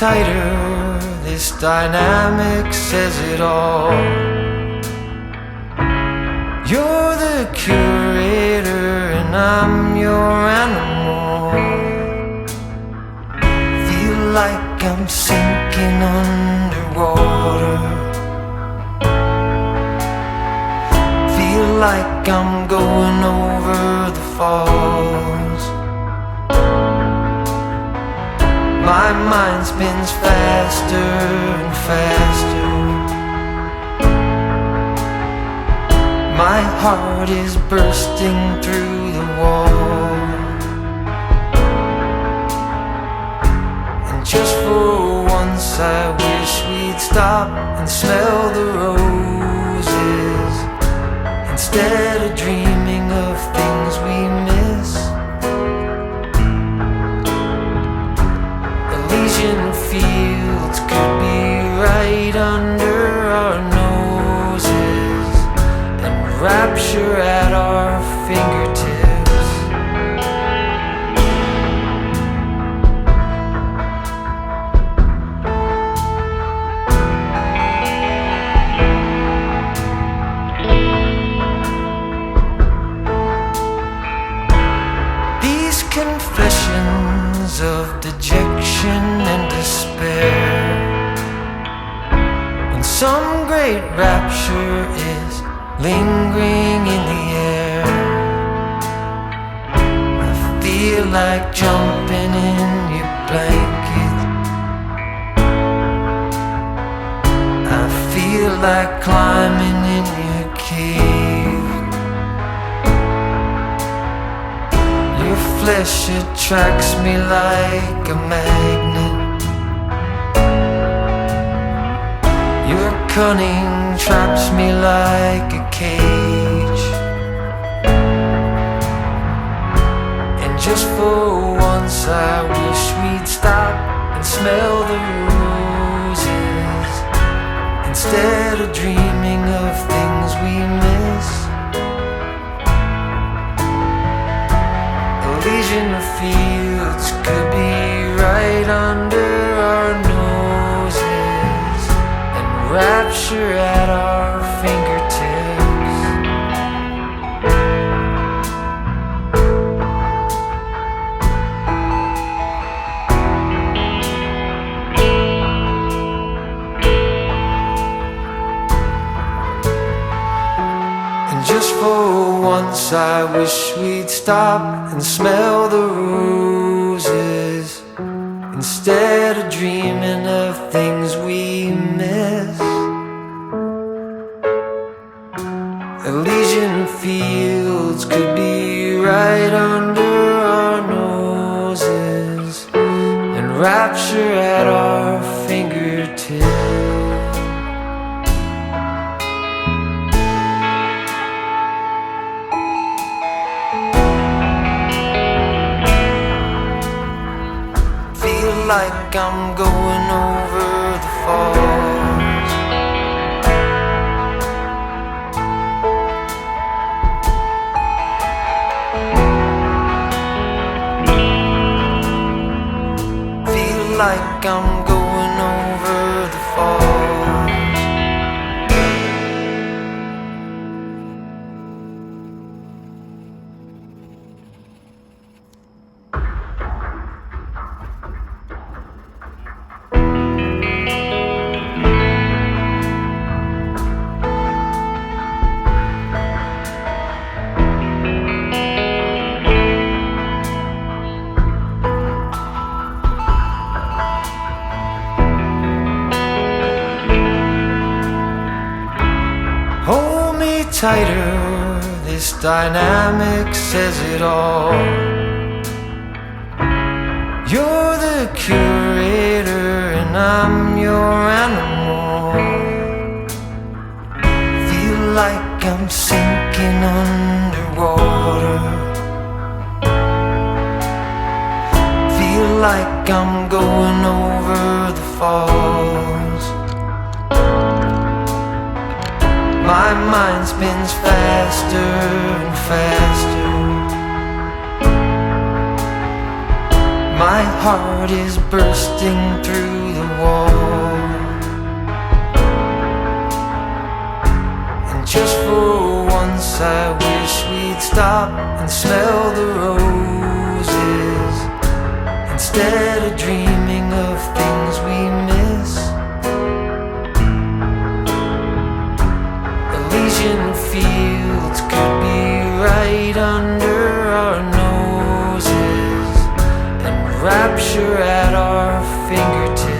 tighter, this dynamic says it all. You're the curator and I'm your animal. Feel like I'm sinking underwater. Feel like I'm going over the falls. My mind spins faster and faster. My heart is bursting through the wall. And just for once I wish we'd stop and smell the roses, instead of dreaming of things we miss. Elysian fields could be right under our noses, and rapture at our fingertips. These confessions of dejection and despair, when some great rapture is lingering in the air, I feel like jumping in your blanket. I feel like climbing in your cave. Your flesh attracts me like a magnet. Your cunning traps me like a cage. And just for once I wish we'd stop and smell the roses, instead of dreaming of things we miss. Elysian fields could be right under our noses, and rapture at our fingertips. And just for once I wish we'd stop and smell the roses, instead of dreaming of things we miss. Elysian fields could be right under our noses, and rapture at our fingertips. Like I'm going over the falls. Feel like I'm going over the falls. Tighter, this dynamic says it all. You're the curator and I'm your animal. Feel like I'm sinking underwater. Feel like I'm going over the falls. My mind spins faster and faster. My heart is bursting through the wall. And just for once I wish we'd stop and smell the roses, instead of dreaming of things we miss. Elysian fields could be right under our noses, and rapture at our fingertips.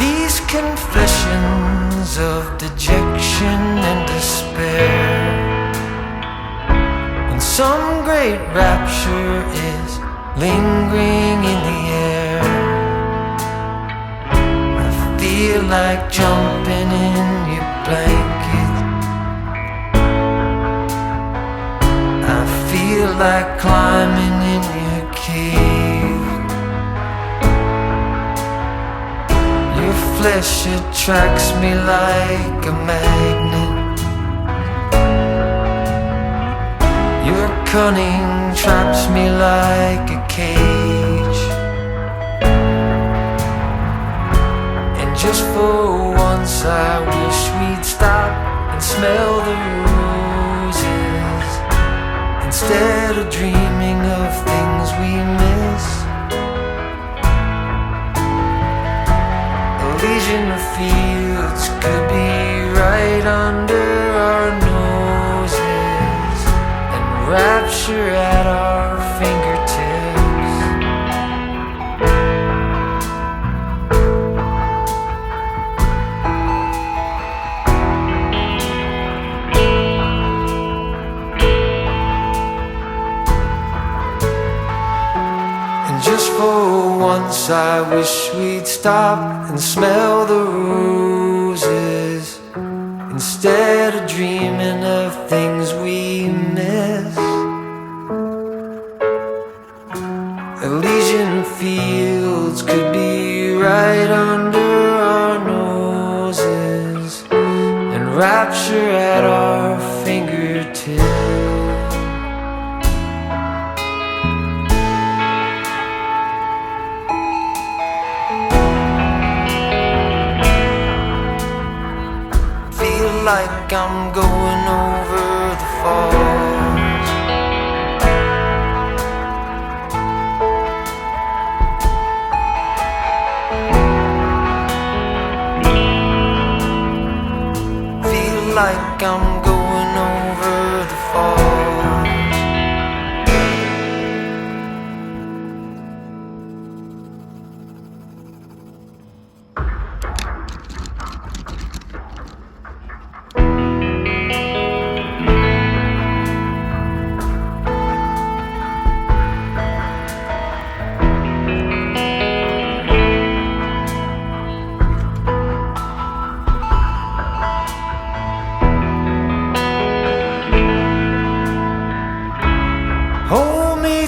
These confessions of dejection and despair, when some great rapture is lingering in the air, I feel like jumping in your blanket. I feel like climbing in your cave. Your flesh attracts me like a magnet. Your cunning traps me like a cage. And just for once I wish we'd stop and smell the roses, instead of dreaming of things we miss. Elysian fields could be right under our noses, and rapture at our fingertips. And just for once I wish we'd stop and smell the roses, instead of dreaming of things we miss. Elysian fields could be right under our noses, and rapture at our fingertips. Like I'm going over the falls. Feel like I'm going over the falls.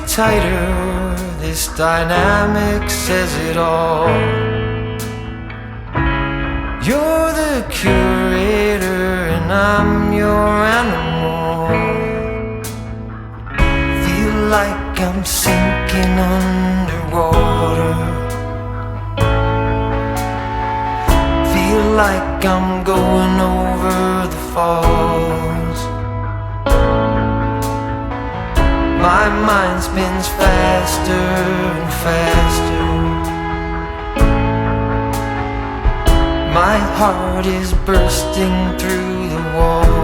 Tighter, this dynamic says it all. You're the curator and I'm your animal. Feel like I'm sinking underwater. Feel like I'm going over the falls. My mind spins faster and faster. My heart is bursting through the wall.